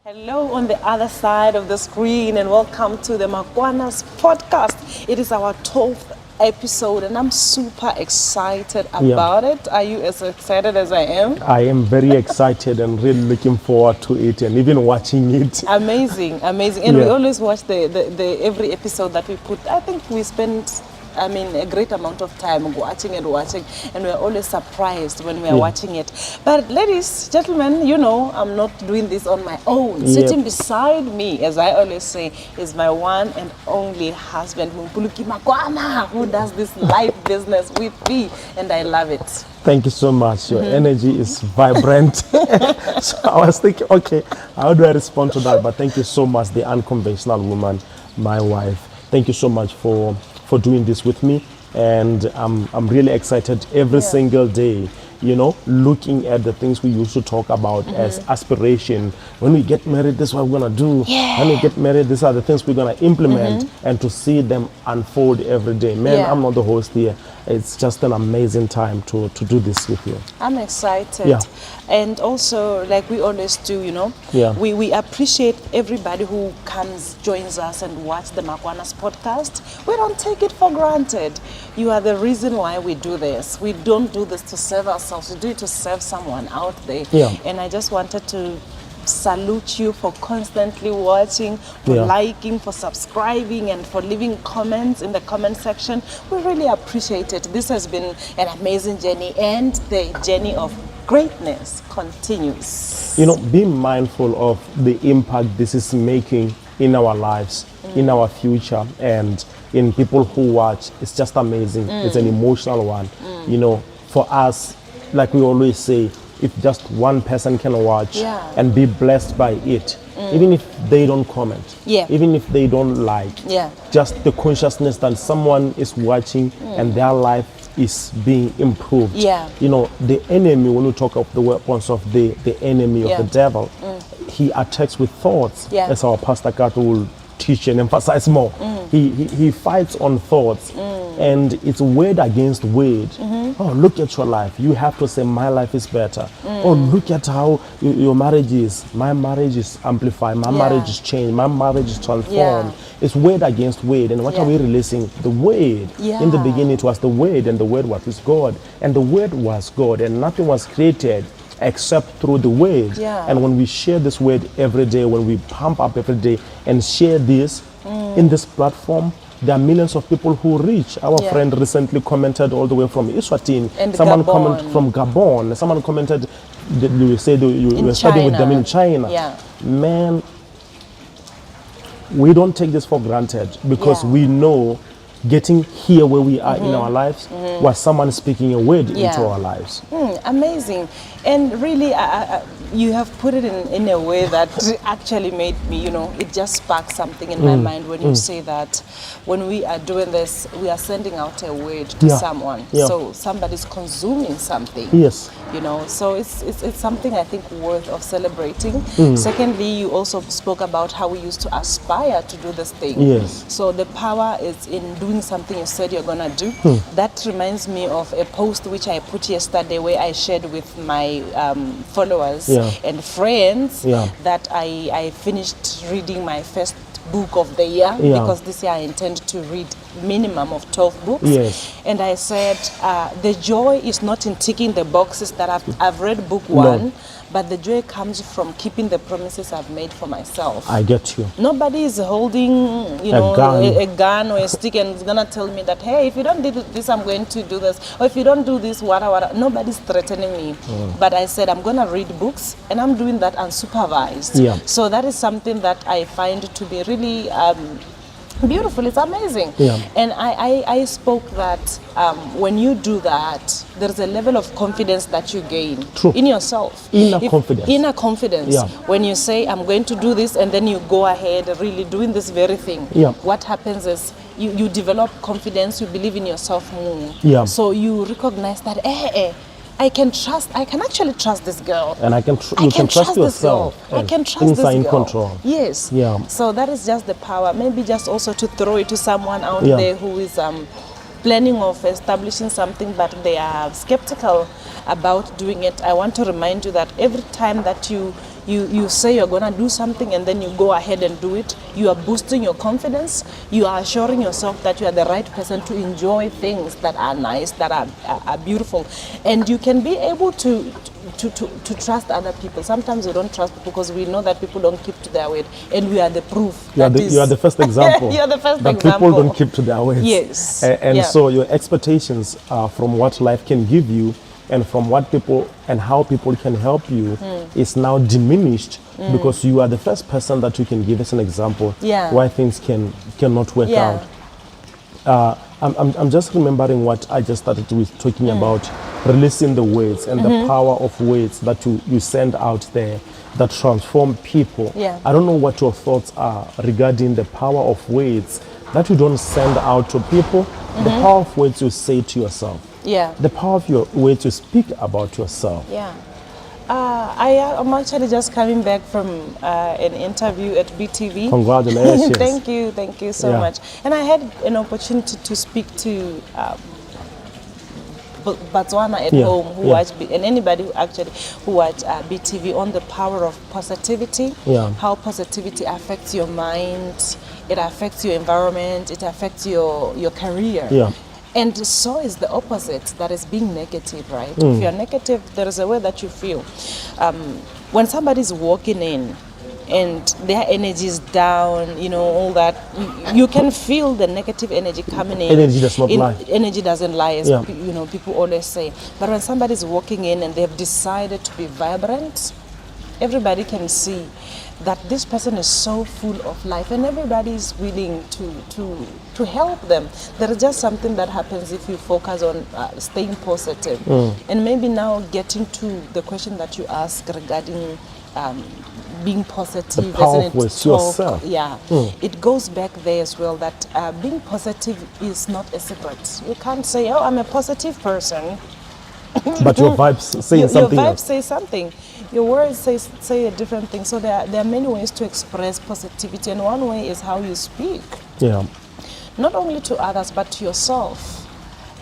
Hello on the other side of the screen and welcome to the Makwanas Podcast. It is our 12th episode and I'm super excited about it. Are you as excited as I am? I am very excited and really looking forward to it and even watching it. Amazing. And we always watch the every episode that we put. I think we spend a great amount of time watching and we're always surprised when we are watching it. But ladies, gentlemen, you know I'm not doing this on my own. Sitting beside me, as I always say, is my one and only husband, Mompoloki Makwana, who does this life business with me, and I love it. Thank you so much. Your energy is vibrant. So I was thinking, okay, how do I respond to that? But thank you so much, the unconventional woman, my wife. Thank you so much for doing this with me, and I'm really excited every single day, you know, looking at the things we used to talk about as aspiration. When we get married, this is what we're gonna do. When we get married, these are the things we're gonna implement, and to see them unfold every day. Man, I'm not the host here. It's just an amazing time to do this with you. I'm excited. And also, like we always do, you know, we appreciate everybody who comes, joins us and watch the Makwanas Podcast. We don't take it for granted. You are the reason why we do this. We don't do this to serve ourselves. We do it to serve someone out there. And I just wanted to salute you for constantly watching, for liking, for subscribing, and for leaving comments in the comment section. We really appreciate it. This has been an amazing journey, and the journey of greatness continues. You know, be mindful of the impact this is making in our lives, in our future, and in people who watch. It's just amazing. It's an emotional one. You know, for us, like we always say, if just one person can watch and be blessed by it, even if they don't comment, even if they don't like, just the consciousness that someone is watching and their life is being improved. You know, the enemy, when we talk of the weapons of the enemy of the devil, he attacks with thoughts, as our Pastor Kato will teach and emphasize more. He fights on thoughts, and it's word against word. Oh, look at your life. You have to say, my life is better. Oh, look at how your marriage is. My marriage is amplified. My marriage is changed. My marriage is transformed. It's word against word. And what are we releasing? The word. In the beginning, it was the word, and the word was with God. And the word was God, and nothing was created except through the word. And when we share this word every day, when we pump up every day and share this in this platform, there are millions of people who reach. Our friend recently commented all the way from Eswatini. And someone Gabon. commented from Gabon. Someone commented that you said you were studying with them in China. Man, we don't take this for granted, because we know getting here where we are in our lives was someone speaking a word into our lives. Amazing. And really, you have put it in a way that actually made me, you know, it just sparked something in my mind when you say that when we are doing this, we are sending out a word to someone. So somebody's consuming something. You know, so it's something I think worth of celebrating. Secondly, you also spoke about how we used to aspire to do this thing. So the power is in doing something you said you're gonna do. That reminds me of a post which I put yesterday where I shared with my followers and friends that I finished reading my first book of the year, because this year I intend to read minimum of 12 books. And I said the joy is not in ticking the boxes that I've read book one, but the joy comes from keeping the promises I've made for myself. I get you. Nobody is holding, you know, a gun or a stick and is gonna tell me that, hey, if you don't do this, I'm going to do this, or if you don't do this, what. Nobody's threatening me. But I said I'm gonna read books, and I'm doing that unsupervised. So that is something that I find to be really beautiful. It's amazing. And I spoke that when you do that, there's a level of confidence that you gain in yourself. Inner confidence. When you say, I'm going to do this, and then you go ahead really doing this very thing, what happens is you develop confidence, you believe in yourself more. So you recognize that, I can actually trust this girl. And you can trust yourself. I can trust this girl. In control. Yes. So that is just the power. Maybe just also to throw it to someone out there who is planning of establishing something, but they are skeptical about doing it. I want to remind you that every time that you You say you're gonna do something and then you go ahead and do it. You are boosting your confidence. You are assuring yourself that you are the right person to enjoy things that are nice, that are beautiful, and you can be able to trust other people. Sometimes we don't trust people because we know that people don't keep to their word, and we are the proof. You are the first example. You are the first that example. People don't keep to their words. Yes. And so your expectations from what life can give you and from what people and how people can help you is now diminished because you are the first person that you can give as an example why things cannot work out. I'm just remembering what I just started with talking about releasing the words and the power of words that you send out there that transform people. I don't know what your thoughts are regarding the power of words that you don't send out to people, the power of words you say to yourself, the power of your words to speak about yourself. I'm actually just coming back from an interview at BTV. Congratulations. Thank you so much. And I had an opportunity to speak to Botswana at home who watch, and anybody who watch BTV on the power of positivity, how positivity affects your mind, it affects your environment, it affects your career. And so is the opposite, that is being negative, right? If you're negative, there is a way that you feel. When somebody's walking in and their energy is down, you know, all that, you can feel the negative energy coming in. Energy does not lie. Energy doesn't lie, as you know, people always say. But when somebody's walking in and they've decided to be vibrant, everybody can see that this person is so full of life, and everybody is willing to help them. There is just something that happens if you focus on staying positive. And maybe now getting to the question that you asked regarding being positive, the power isn't it? with yourself. It goes back there as well, that being positive is not a secret. You can't say, oh, I'm a positive person. But your vibes say something Your vibes else. say something. Your words say a different thing. So there are many ways to express positivity, and one way is how you speak. Not only to others, but to yourself.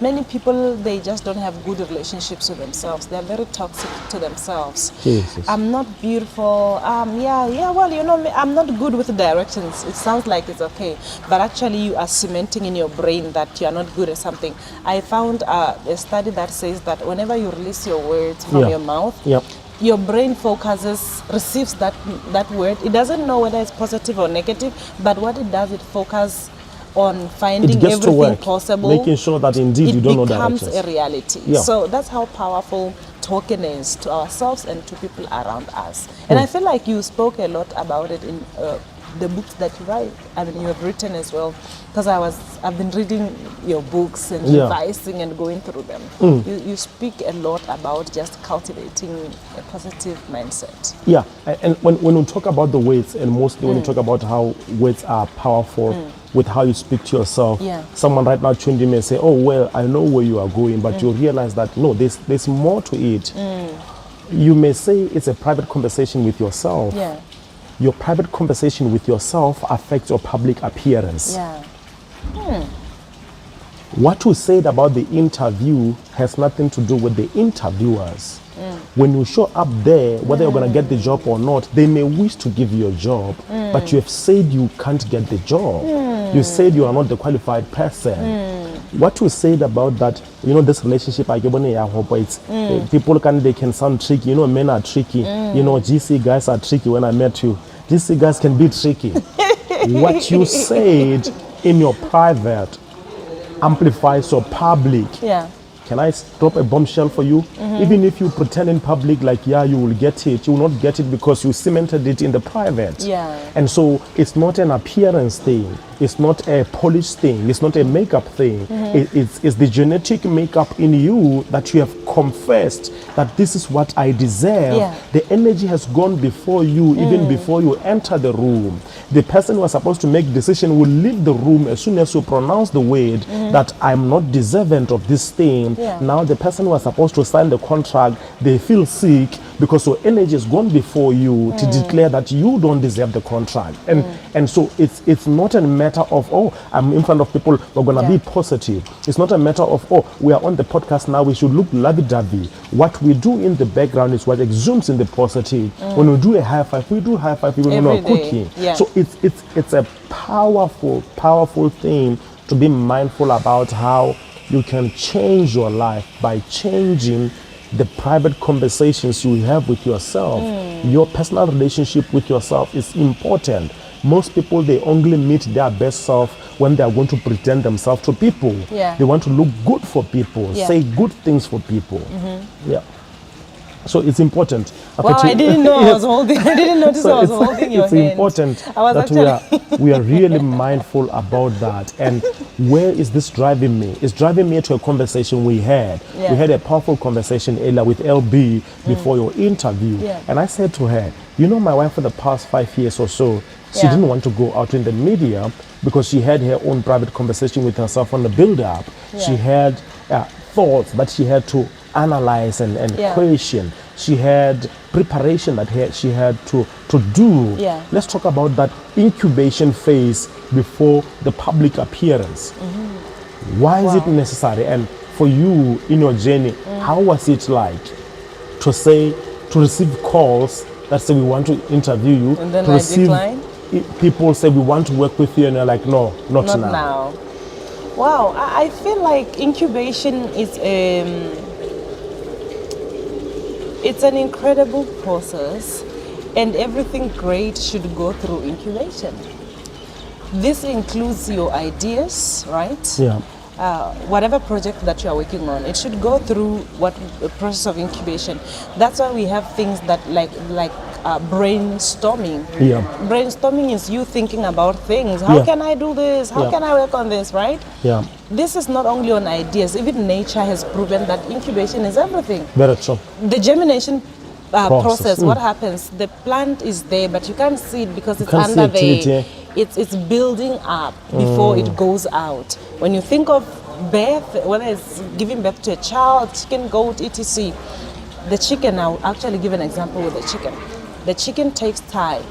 Many people, they just don't have good relationships with themselves. They're very toxic to themselves. Jesus. I'm not beautiful. Well, you know, I'm not good with directions. It sounds like it's okay, but actually you are cementing in your brain that you are not good at something. I found a study that says that whenever you release your words from your mouth, your brain receives that word. It doesn't know whether it's positive or negative, but what it does, it focuses on finding everything possible, making sure that indeed you don't know directions. It becomes a reality. So that's how powerful talking is to ourselves and to people around us. And I feel like you spoke a lot about it in the books that you write. I mean, you have written as well, because I've been reading your books and revising and going through them. You speak a lot about just cultivating a positive mindset. And when we talk about the words, and mostly when we talk about how words are powerful with how you speak to yourself, someone right now tuned in may say, oh, well, I know where you are going, but you realize that no, there's more to it. You may say it's a private conversation with yourself. Your private conversation with yourself affects your public appearance. What you said about the interview has nothing to do with the interviewers. When you show up there, whether you're going to get the job or not, they may wish to give you a job, but you have said you can't get the job. You said you are not the qualified person. What you said about that, you know, this relationship, people can sound tricky. You know, men are tricky. You know, GC guys are tricky. When I met you, GC guys can be tricky. What you said in your private amplifies your public. Can I drop a bombshell for you? Even if you pretend in public like, you will get it, you will not get it because you cemented it in the private. And so it's not an appearance thing. It's not a polish thing. It's not a makeup thing. It's the genetic makeup in you that you have confessed that this is what I deserve. The energy has gone before you, even before you enter the room. The person who was supposed to make decision will leave the room as soon as you pronounce the word that I'm not deserving of this thing. Now the person who was supposed to sign the contract, they feel sick because your energy has gone before you to declare that you don't deserve the contract. And so it's not a matter of, oh, I'm in front of people, we're going to be positive. It's not a matter of, oh, we are on the podcast now, we should look lovey-dovey. What we do in the background is what exudes in the positive. When we do a high five, we do high five even when we're cooking. So it's a powerful thing to be mindful about how you can change your life by changing the private conversations you have with yourself. Your personal relationship with yourself is important. Most people, they only meet their best self when they are going to present themselves to people. They want to look good for people, say good things for people. So it's important. Wow, I didn't know I was holding. I didn't notice I was holding your hand. It's important that we are really mindful about that. And where is this driving me? It's driving me to a conversation we had. We had a powerful conversation earlier with LB before your interview. And I said to her, you know, my wife for the past 5 years or so, she didn't want to go out in the media because she had her own private conversation with herself on the build-up. She had thoughts that she had to analyze and question. She had preparation that she had to do. Let's talk about that incubation phase before the public appearance. Why is it necessary? And for you in your journey, how was it like to receive calls that say we want to interview you, and then to receive decline? People say we want to work with you, and you're like, no, not now. Wow, I feel like incubation is it's an incredible process, and everything great should go through incubation. This includes your ideas, right? Whatever project that you are working on, it should go through what the process of incubation. That's why we have things that like brainstorming. Brainstorming is you thinking about things. How can I do this? How can I work on this, right? This is not only on ideas. Even nature has proven that incubation is everything. Very true. The germination process, what happens? The plant is there, but you can't see it because it's under there. It's building up before it goes out. When you think of birth, whether it's giving birth to a child, chicken, goat, etc. The chicken, I'll actually give an example with the chicken. The chicken takes time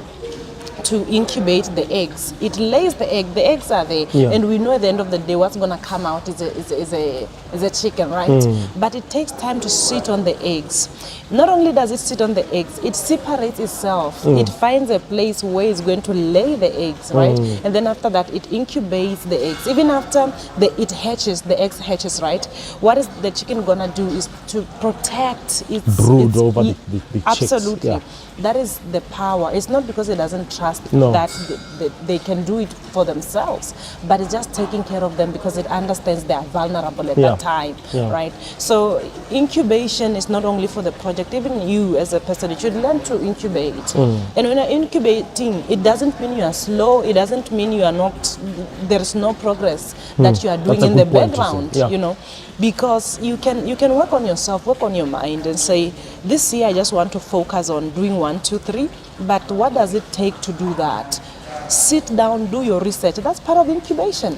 to incubate the eggs. It lays the egg, the eggs are there, and we know at the end of the day what's gonna come out is a chicken, right? But it takes time to sit on the eggs. Not only does it sit on the eggs, it separates itself. It finds a place where it's going to lay the eggs, right? And then after that, it incubates the eggs. Even after it hatches, the eggs hatches, right? What is the chicken gonna do is to protect its brood over the chicks. Absolutely. That is the power. It's not because it doesn't trust that they can do it for themselves, but it's just taking care of them because it understands they are vulnerable at that time, right? So incubation is not only for the project, even you as a person, you should learn to incubate. And when you're incubating, it doesn't mean you are slow, it doesn't mean you are not, there's no progress that you are doing in the background, you know, because you can work on yourself, work on your mind and say, this year I just want to focus on doing 1, 2, 3, but what does it take to do that? Sit down, do your research. That's part of incubation.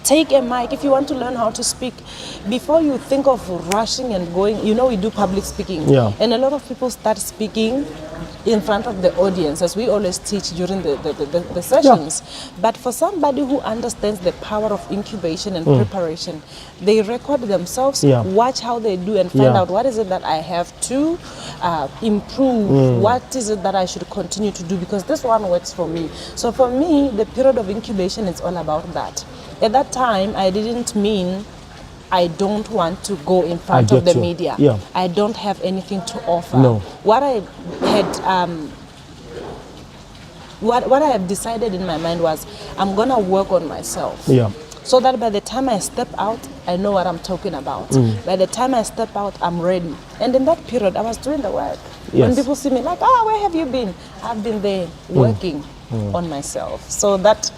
Take a mic if you want to learn how to speak. Before you think of rushing and going, you know, we do public speaking, and a lot of people start speaking in front of the audience, as we always teach during the sessions. But for somebody who understands the power of incubation and preparation, they record themselves, watch how they do, and find out what is it that I have to improve, what is it that I should continue to do, because this one works for me. So for me, the period of incubation is all about that. At that time, I didn't mean I don't want to go in front of the media. I don't have anything to offer. What I had, what I have decided in my mind was I'm gonna work on myself. So that by the time I step out, I know what I'm talking about. By the time I step out, I'm ready. And in that period, I was doing the work. When people see me like, where have you been? I've been there working on myself. So that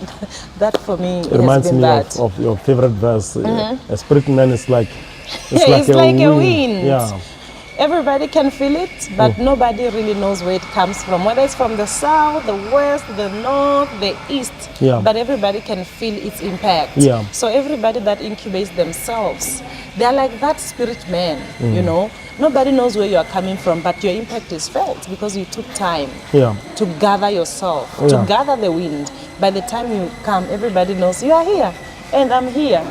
for me it reminds me of your favorite verse. A spirit man is like it's like a wind. Everybody can feel it, but nobody really knows where it comes from, whether it's from the south, the west, the north, the east, but everybody can feel its impact. So everybody that incubates themselves, They're like that spirit man, you know. Nobody knows where you are coming from, but your impact is felt because you took time to gather yourself, to gather the wind. By the time you come, everybody knows you are here and I'm here.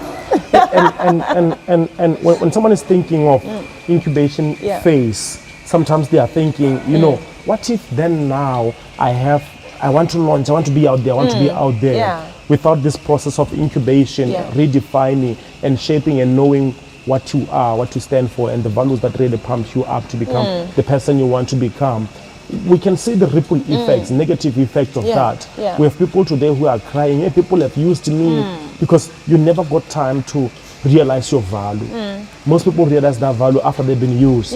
and when someone is thinking of incubation phase, sometimes they are thinking, you know, what if then now I want to launch, I want to be out there, I want to be out there without this process of incubation, redefining and shaping and knowing what you are, what you stand for, and the values that really pump you up to become the person you want to become. We can see the ripple effects, negative effects of that. We have people today who are crying, hey, people have used me, because you never got time to realize your value. Most people realize that value after they've been used.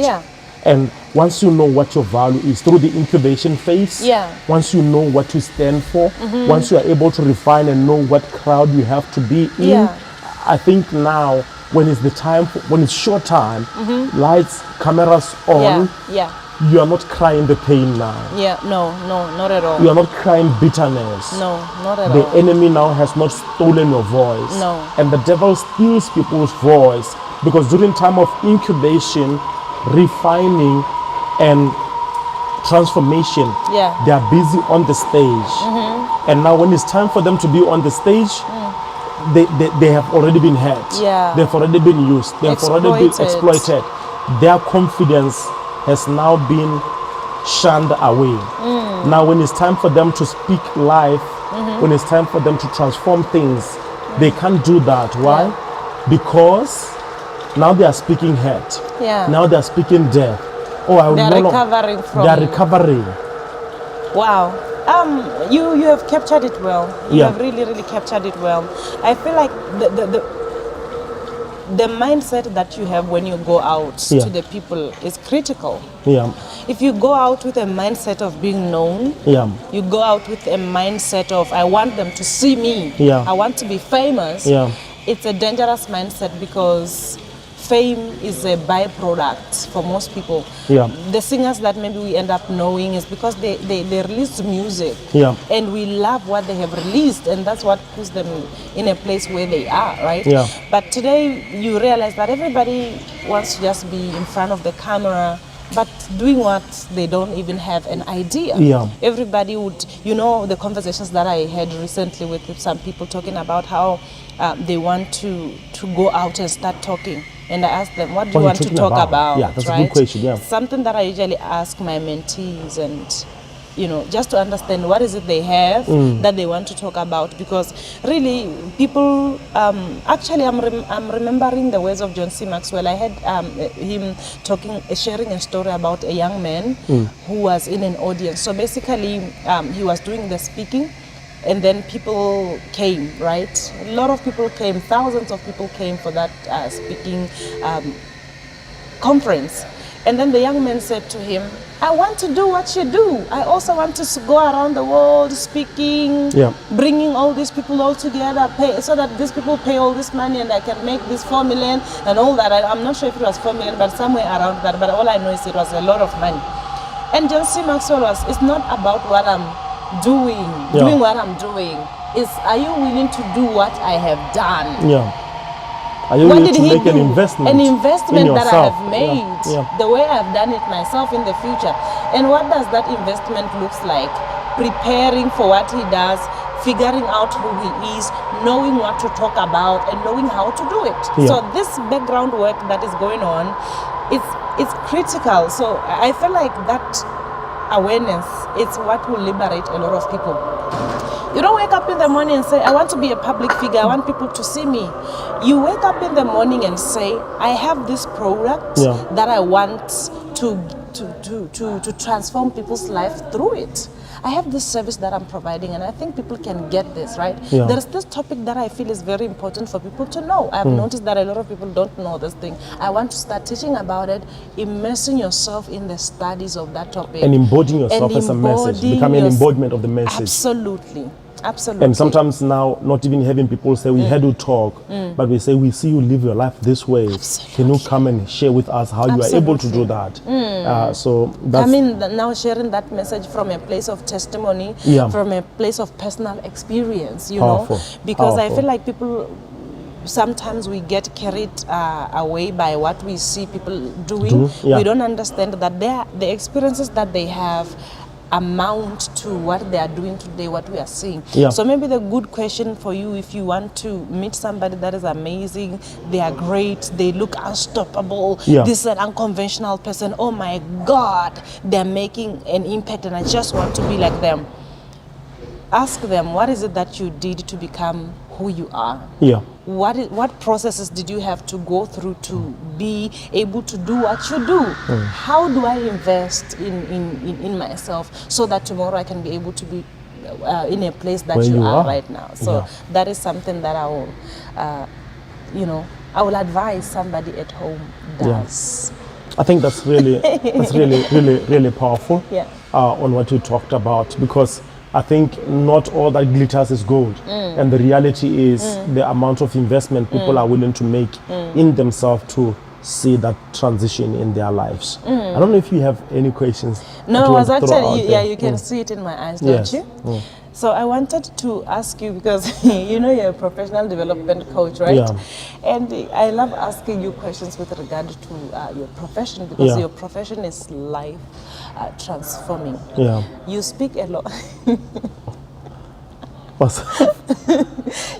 And once you know what your value is through the incubation phase, once you know what you stand for, once you are able to refine and know what crowd you have to be in, I think now when it's the time, when it's short time, lights, cameras on, you are not crying the pain now. No, not at all. You are not crying bitterness. No, not at all. The enemy now has not stolen your voice. No. And the devil steals people's voice because during time of incubation, refining and transformation, they are busy on the stage. And now when it's time for them to be on the stage, they have already been hurt. They've already been used. They've already been exploited. Their confidence has now been shunned away. Now when it's time for them to speak life, when it's time for them to transform things, they can't do that. Why? Because now they are speaking hurt. Now they are speaking death. They are recovering from. They are recovering. Wow. You have captured it well. You have really captured it well. I feel like the mindset that you have when you go out to the people is critical. If you go out with a mindset of being known, you go out with a mindset of I want them to see me, I want to be famous, it's a dangerous mindset because fame is a byproduct for most people. The singers that maybe we end up knowing is because they release music and we love what they have released, and that's what puts them in a place where they are, right? But today you realize that everybody wants to just be in front of the camera, but doing what they don't even have an idea. Everybody would, you know, the conversations that I had recently with some people talking about how they want to go out and start talking. And I asked them, what do you want to talk about? That's a good question. Something that I usually ask my mentees, and you know, just to understand what is it they have that they want to talk about, because really people actually I'm remembering the words of John C. Maxwell. I had him sharing a story about a young man who was in an audience. So basically he was doing the speaking, and then people came, right? A lot of people came, thousands of people came for that speaking conference. And then the young man said to him, I want to do what you do. I also want to go around the world speaking, bringing all these people all together, so that these people pay all this money and I can make this 4 million and all that. I'm not sure if it was 4 million, but somewhere around that. But all I know is it was a lot of money. And John C. Maxwell it's not about what I'm doing what I'm doing. Are you willing to do what I have done? Are you willing to make an investment? An investment that I have made, the way I've done it myself in the future. And what does that investment looks like? Preparing for what he does, figuring out who he is, knowing what to talk about, and knowing how to do it. So this background work that is going on, it's critical. So I feel like that awareness, it's what will liberate a lot of people. You don't wake up in the morning and say, I want to be a public figure, I want people to see me. You wake up in the morning and say, I have this product that I want to transform people's life through it. I have this service that I'm providing, and I think people can get this, right? There's this topic that I feel is very important for people to know. I've noticed that a lot of people don't know this thing. I want to start teaching about it, immersing yourself in the studies of that topic. And embodying yourself as a message, becoming an embodiment of the message. Absolutely. Absolutely. And sometimes now, not even having people say, we had to talk, but we say, we see you live your life this way. Absolutely. Can you come and share with us how you are able to do that? So that's... I mean, now sharing that message from a place of testimony, from a place of personal experience, you know, because I feel like people sometimes we get carried away by what we see people doing. We don't understand that the experiences that they have amount to what they are doing today, what we are seeing. So maybe the good question for you, if you want to meet somebody that is amazing, they are great, they look unstoppable, this is an unconventional person, oh my God, they're making an impact and I just want to be like them. Ask them, what is it that you did to become who you are? What processes did you have to go through to be able to do what you do? How do I invest in myself so that tomorrow I can be able to be in a place that you are right now? So that is something that I will, I will advise somebody at home does. I think that's really, really powerful on what you talked about, because I think not all that glitters is gold, and the reality is the amount of investment people are willing to make in themselves to see that transition in their lives. I don't know if you have any questions. No, I was actually, you can see it in my eyes, don't you? So I wanted to ask you, because you're a professional development coach, right? And I love asking you questions with regard to your profession, because your profession is life transforming. You speak a lot.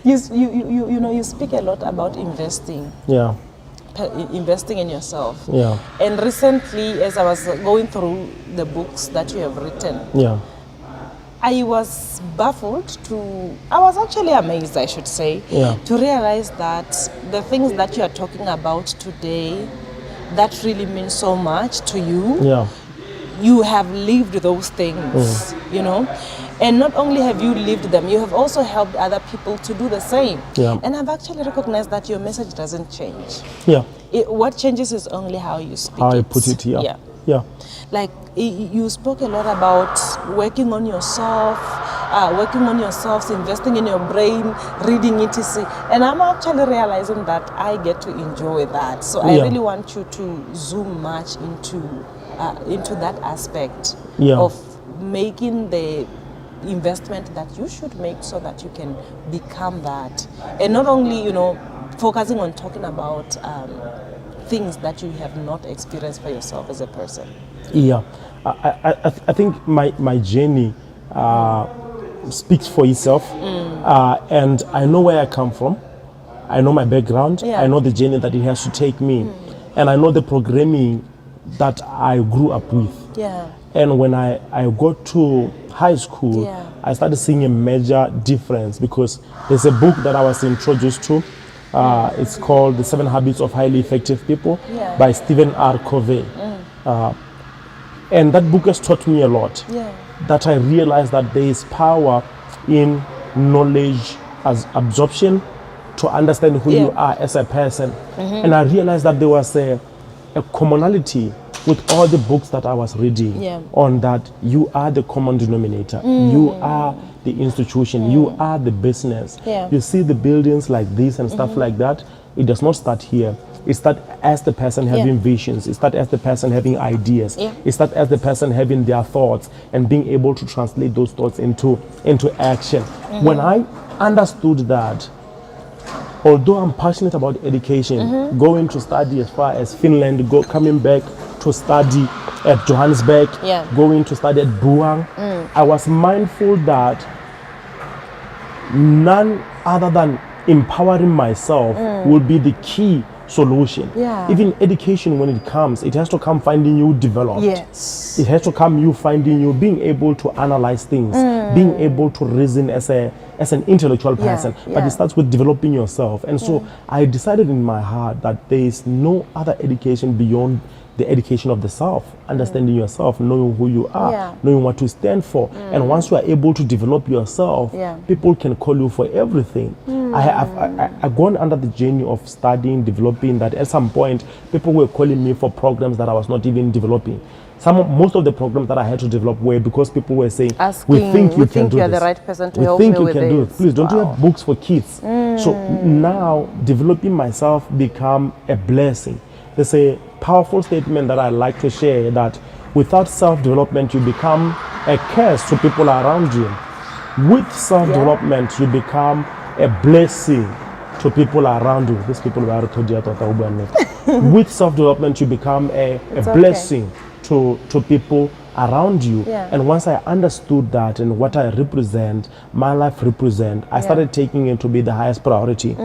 You speak a lot about investing. Investing in yourself. And recently, as I was going through the books that you have written, I was baffled I was actually amazed, I should say, to realize that the things that you are talking about today, that really means so much to you. You have lived those things, and not only have you lived them, you have also helped other people to do the same. And I've actually recognized that your message doesn't change. What changes is only how you speak it. How I put it, Like you spoke a lot about working on yourself, investing in your brain, reading etc. And I'm actually realizing that I get to enjoy that. So I really want you to zoom much into that aspect of making the investment that you should make so that you can become that. And not only, focusing on talking about things that you have not experienced for yourself as a person. I think my journey speaks for itself, and I know where I come from. I know my background. I know the journey that it has to take me, and I know the programming that I grew up with. And when I got to high school, I started seeing a major difference, because there's a book that I was introduced to. It's called The 7 Habits of Highly Effective People by Stephen R. Covey. And that book has taught me a lot. That I realized that there is power in knowledge as absorption to understand who you are as a person. And I realized that there was a commonality with all the books that I was reading on that you are the common denominator. You are the institution. You are the business. You see the buildings like this and stuff like that. It does not start here. It starts as the person having visions. It starts as the person having ideas. It starts as the person having their thoughts and being able to translate those thoughts into action. When I understood that, although I'm passionate about education, going to study as far as Finland, coming back to study at Johannesburg, going to study at Buang, I was mindful that none other than empowering myself will be the key solution. Even education, when it comes, it has to come finding you developed. It has to come you finding you being able to analyze things, being able to reason as an intellectual person. But it starts with developing yourself. And so I decided in my heart that there is no other education beyond the education of the self, understanding yourself, knowing who you are, knowing what to stand for. And once you are able to develop yourself, people can call you for everything. I've gone under the journey of studying, developing, that at some point people were calling me for programs that I was not even developing. Most of the programs that I had to develop were because people were saying, we think you can do this. The right person to help me with this. Please, don't you have books for kids? So now developing myself become a blessing. There's a powerful statement that I like to share, that without self-development, you become a curse to people around you. With self-development, you become a blessing to people around you. These people were with self-development, you become a blessing to people around you. And once I understood that and what I represent, my life represent, I started taking it to be the highest priority.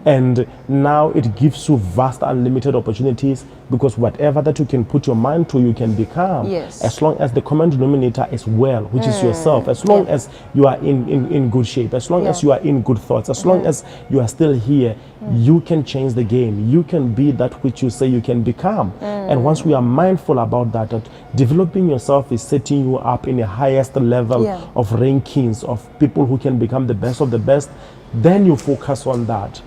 And now it gives you vast unlimited opportunities, because whatever that you can put your mind to, you can become. As long as the common denominator is well, which is yourself, as long as you are in good shape, as long as you are in good thoughts, as long as you are still here, you can change the game. You can be that which you say you can become. And once we are mindful about that, that developing yourself is setting you up in the highest level of rankings of people who can become the best of the best, then you focus on that.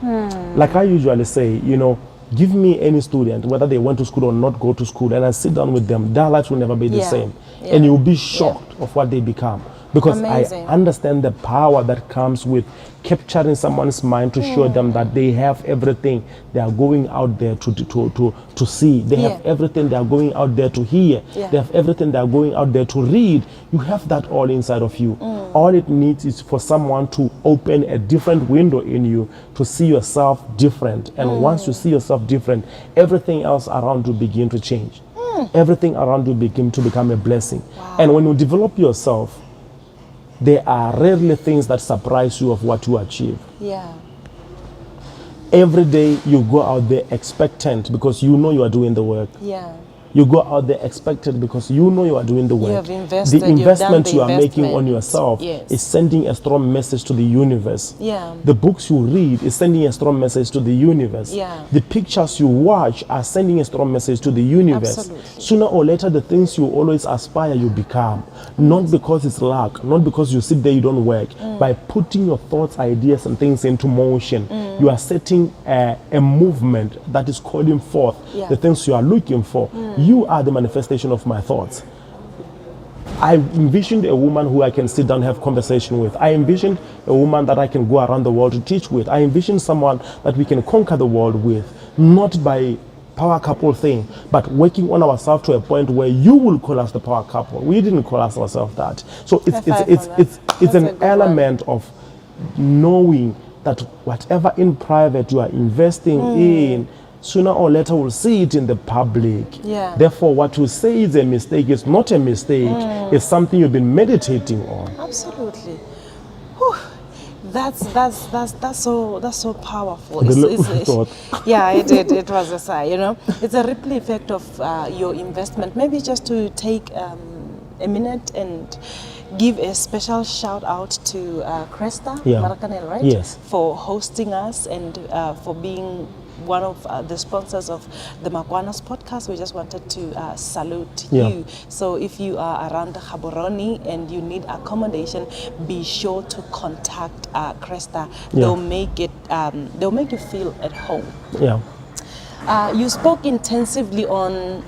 Like I usually say, you know, give me any student, whether they went to school or not go to school, and I sit down with them, their lives will never be the same. And you'll be shocked of what they become. Because I understand the power that comes with capturing someone's mind to show them that they have everything they are going out there to see. They have everything they are going out there to hear. They have everything they are going out there to read. You have that all inside of you. All it needs is for someone to open a different window in you to see yourself different. And once you see yourself different, everything else around you begin to change. Everything around you begin to become a blessing. And when you develop yourself, there are rarely things that surprise you of what you achieve. Every day you go out there expectant because you know you are doing the work. You go out there expected because you know you are doing the work. You have invested, the investment you are making on yourself is sending a strong message to the universe. The books you read is sending a strong message to the universe. The pictures you watch are sending a strong message to the universe. Sooner or later, the things you always aspire, you become. Not because it's luck, not because you sit there, you don't work. By putting your thoughts, ideas, and things into motion, you are setting a movement that is calling forth the things you are looking for. You are the manifestation of my thoughts. I envisioned a woman who I can sit down and have conversation with. I envisioned a woman that I can go around the world to teach with. I envisioned someone that we can conquer the world with, not by power couple thing, but working on ourselves to a point where you will call us the power couple. We didn't call ourselves that. So it's an element of knowing that whatever in private you are investing in, sooner or later we'll see it in the public. Therefore, what you say is a mistake is not a mistake. It's something you've been meditating on. Absolutely. Whew. That's so powerful. Yeah, I did. It was a sigh. You know, it's a ripple effect of your investment. Maybe just to take a minute and give a special shout out to Cresta Marakanel, right? For hosting us and for being one of the sponsors of the Makwanas Podcast. We just wanted to salute you. So if you are around Gaborone and you need accommodation, be sure to contact Cresta. They'll make you feel at home. You spoke intensively on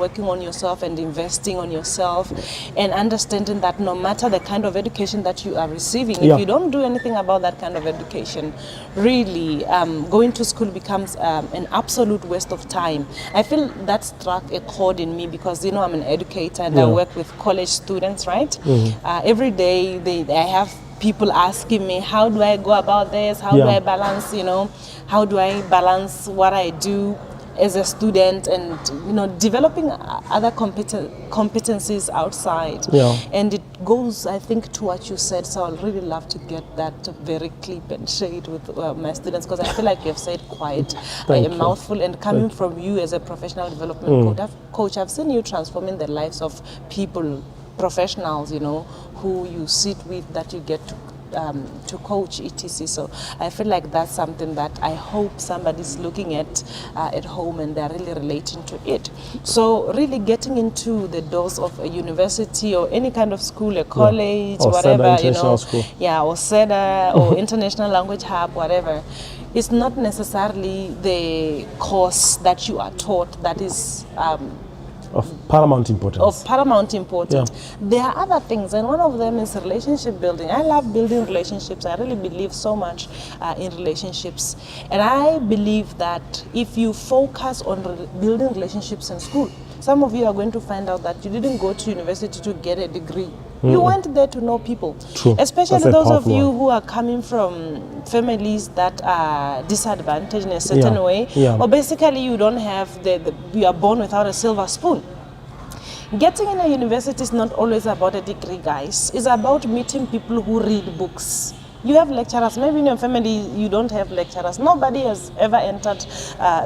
working on yourself and investing on yourself, and understanding that no matter the kind of education that you are receiving, if you don't do anything about that kind of education, really going to school becomes an absolute waste of time. I feel that struck a chord in me because, you know, I'm an educator and I work with college students, right? Every day I have people asking me, how do I go about this? How do I balance, you know, how do I balance what I do as a student and, you know, developing other competencies outside. And it goes, I think, to what you said. So I'd really love to get that very clip and share it with my students, because I feel like you've said quite a mouthful. And coming from you as a professional development coach, I've seen you transforming the lives of people, professionals, you know, who you sit with, that you get to coach, etc. So I feel like that's something that I hope somebody's looking at home and they're really relating to it. So really getting into the doors of a university or any kind of school, a college, or whatever, you know, school. or SEDA or International Language Hub, whatever. It's not necessarily the course that you are taught that is of paramount importance. There are other things, and one of them is relationship building. I love building relationships. I really believe so much in relationships, and I believe that if you focus on building relationships in school, some of you are going to find out that you didn't go to university to get a degree. You went there to know people. True. Especially That's a those of powerful you one. who are coming from families that are disadvantaged in a certain Yeah. way, Yeah. or basically you don't have you are born without a silver spoon. Getting in a university is not always about a degree, guys. It's about meeting people who read books. You have lecturers. Maybe in your family you don't have lecturers. Nobody has ever entered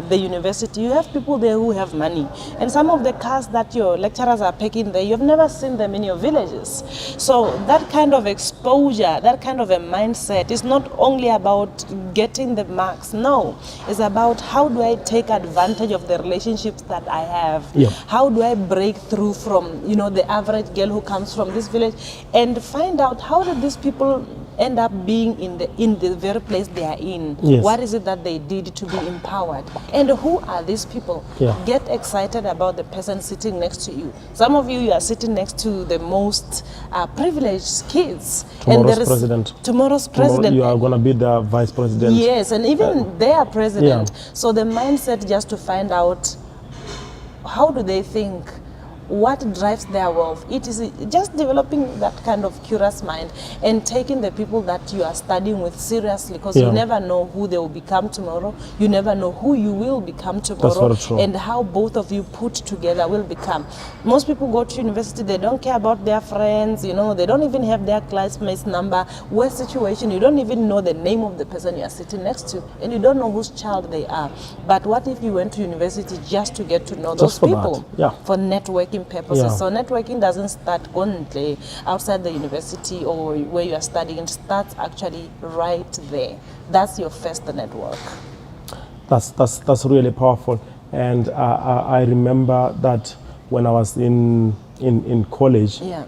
the university. You have people there who have money. And some of the cars that your lecturers are picking there, you've never seen them in your villages. So that kind of exposure, that kind of a mindset is not only about getting the marks. No, it's about how do I take advantage of the relationships that I have? Yeah. How do I break through from, the average girl who comes from this village and find out how did these people end up being in the very place they are in? Yes. What is it that they did to be empowered? And who are these people? Yeah. Get excited about the person sitting next to you. Some of you are sitting next to the most privileged kids. Tomorrow's president. Tomorrow's Tomorrow president. you are going to be the vice president. Yes, and even their president. Yeah. So the mindset just to find out how do they think, what drives their wealth. It is just developing that kind of curious mind and taking the people that you are studying with seriously, because Yeah. you never know who they will become tomorrow. You never know who you will become tomorrow. very true. And how both of you put together will become. Most people go to university, they don't care about their friends, they don't even have their classmates' number. Worst situation, you don't even know the name of the person you are sitting next to, and you don't know whose child they are. But what if you went to university just to get to know those Just for people? that, yeah. For networking purposes. Yeah. So networking doesn't start only outside the university or where you are studying. It starts actually right there. That's your first network. That's really powerful. And I remember that when I was in college, Yeah.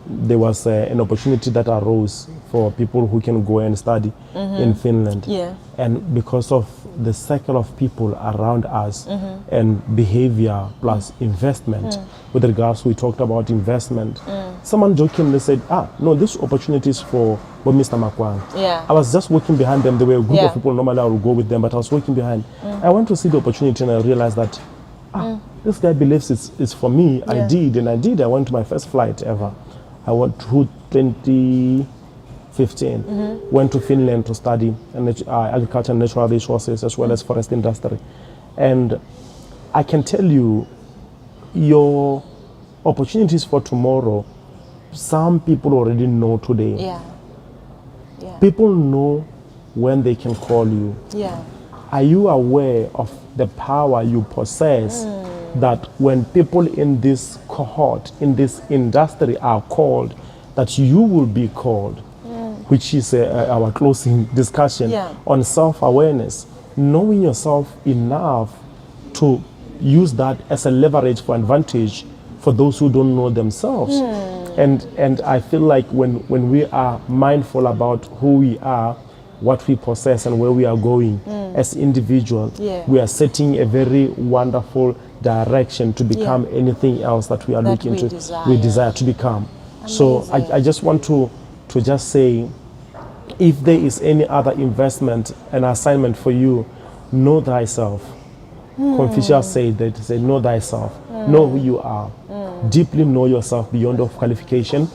there was an opportunity that arose for people who can go and study in Finland. Yeah. And because of the circle of people around us and behavior plus investment, with regards we talked about investment, someone jokingly said, no, this opportunity is for Mr. Makwana. Yeah. I was just walking behind them. There were a group Yeah. of people, normally I would go with them, but I was walking behind. I went to see the opportunity and I realized that this guy believes it's for me. Yeah. I did. I went to my first flight ever. I went to 2015. Went to Finland to study agriculture and natural resources as well as forest industry. And I can tell you, your opportunities for tomorrow, some people already know today. Yeah. Yeah. People know when they can call you. Yeah. Are you aware of the power you possess, that when people in this cohort, in this industry are called, that you will be called, which is our closing discussion on self-awareness, knowing yourself enough to use that as a leverage for advantage for those who don't know themselves. And I feel like when we are mindful about who we are, what we possess and where we are going as individuals, we are setting a very wonderful direction to become anything else that we are looking to, we desire to become. So I just want to just say, if there is any other investment and assignment for you, know thyself. Confucius said that, he said, know thyself, know who you are, deeply know yourself beyond your qualification,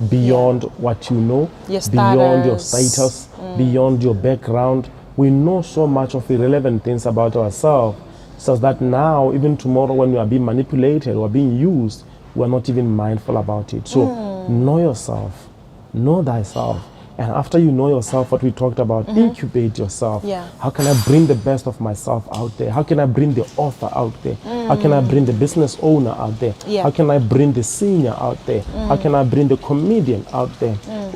beyond what you know, beyond your status, beyond your background. We know so much of irrelevant things about ourselves, so that now, even tomorrow when we are being manipulated or being used, we are not even mindful about it. So know yourself, know thyself. And after you know yourself, what we talked about, incubate yourself. How can I bring the best of myself out there? How can I bring the author out there? How can I bring the business owner out there? How can I bring the senior out there? How can I bring the comedian out there?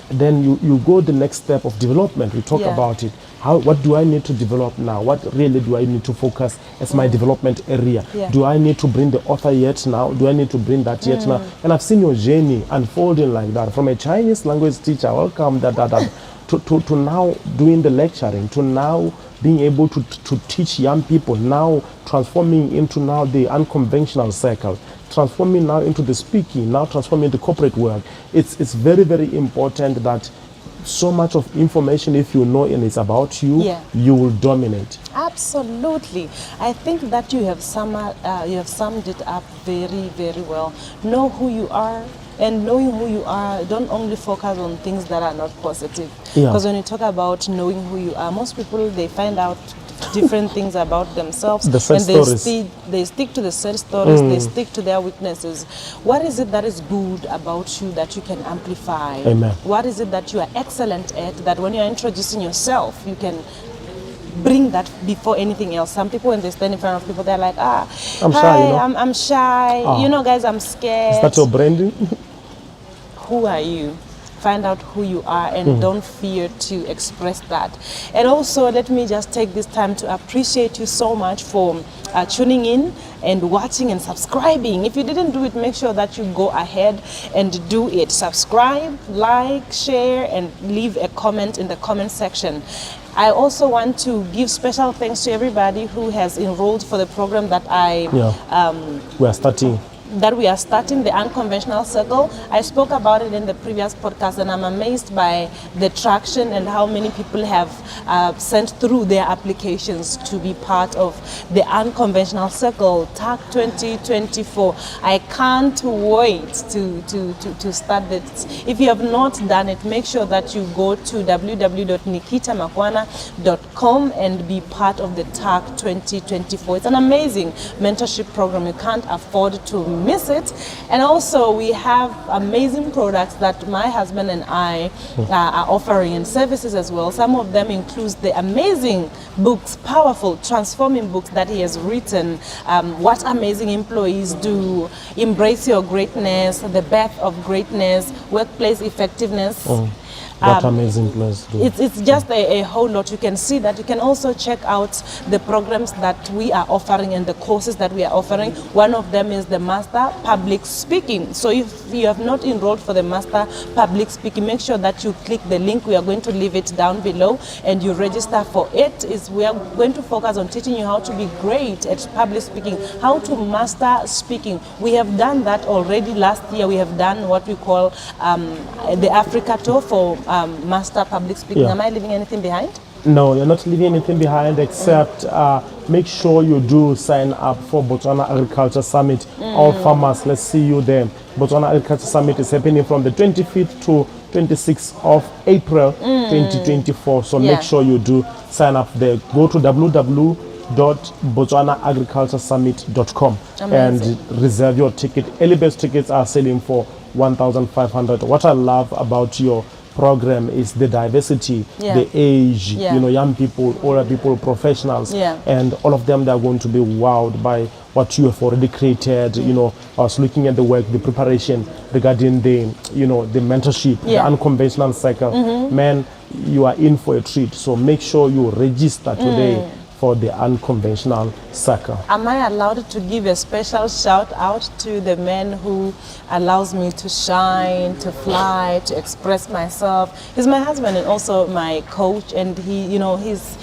Then you go the next step of development. We talk about it. What do I need to develop now? What really do I need to focus as my development area? Do I need to bring the author yet now? Do I need to bring that yet now? And I've seen your journey unfolding like that. From a Chinese language teacher, welcome, to now doing the lecturing, to now being able to teach young people, now transforming into now the unconventional circle, transforming now into the speaking, now transforming into corporate work. It's very, very important that so much of information, if you know and it's about you, you will dominate. Absolutely. I think that you have summed it up very, very well. Know who you are, And knowing who you are, don't only focus on things that are not positive. Yeah. Because when you talk about knowing who you are, most people, they find out different things about themselves, The sad and stories. they stick to the sad stories, they stick to their weaknesses. What is it that is good about you that you can amplify? Amen. What is it that you are excellent at, that when you're introducing yourself, you can bring that before anything else? Some people, when they stand in front of people, they're like, I'm hi, shy, you know? I'm shy. You know, guys, I'm scared. Is that your branding? Who are you? Find out who you are, and don't fear to express that. And also, let me just take this time to appreciate you so much for tuning in and watching and subscribing. If you didn't do it, make sure that you go ahead and do it. Subscribe, like, share, and leave a comment in the comment section. I also want to give special thanks to everybody who has enrolled for the program that we are starting, the Unconventional Circle. I spoke about it in the previous podcast, and I'm amazed by the traction and how many people have sent through their applications to be part of the Unconventional Circle TAC 2024. I can't wait to start it. If you have not done it, make sure that you go to www.nikitamakwana.com and be part of the TAC 2024. It's an amazing mentorship program. You can't afford to miss it. And also, we have amazing products that my husband and I are offering, and services as well. Some of them include the amazing books, powerful, transforming books that he has written. What Amazing Employees Do, Embrace Your Greatness, The Birth of Greatness, Workplace Effectiveness. What amazing place. It's just a whole lot. You can see that. You can also check out the programs that we are offering and the courses that we are offering. One of them is the Master Public Speaking. So if you have not enrolled for the Master Public Speaking, make sure that you click the link. We are going to leave it down below and you register for it. We are going to focus on teaching you how to be great at public speaking, how to master speaking. We have done that already last year. We have done what we call the Africa Tour for Master Public Speaking. Yeah. Am I leaving anything behind? No, you're not leaving anything behind, except make sure you do sign up for Botswana Agriculture Summit. All farmers, let's see you there. Botswana Agriculture Summit is happening from the 25th to 26th of April 2024. So make sure you do sign up there. Go to www.botswanaagriculturesummit.com and reserve your ticket. Early bird tickets are selling for 1,500. What I love about your program is the diversity, the age, you know, young people, older people, professionals, and all of them, they are going to be wowed by what you have already created. You know, I was looking at the work, the preparation regarding the, you know, the mentorship, the unconventional cycle. Man, you are in for a treat. So make sure you register today for the unconventional circle. Am I allowed to give a special shout out to the man who allows me to shine, to fly, to express myself? He's my husband and also my coach, and he, you know, he's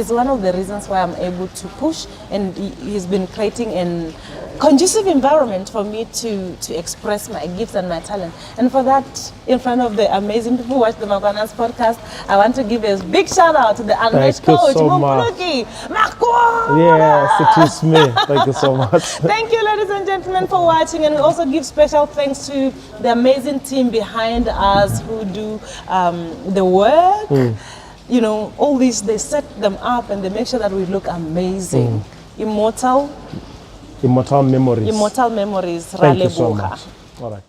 one of the reasons why I'm able to push, and he's been creating an conducive environment for me to express my gifts and my talent. And for that, in front of the amazing people who watch the Makwanas podcast, I want to give a big shout out to the unmatched coach, Mompoloki Makwana. Yes, it is me. Thank you so much. Thank you, ladies and gentlemen, for watching. And we also give special thanks to the amazing team behind us who do the work. You know, all these, they set them up and they make sure that we look amazing. Immortal memories. Immortal memories. Thank you so much. All right.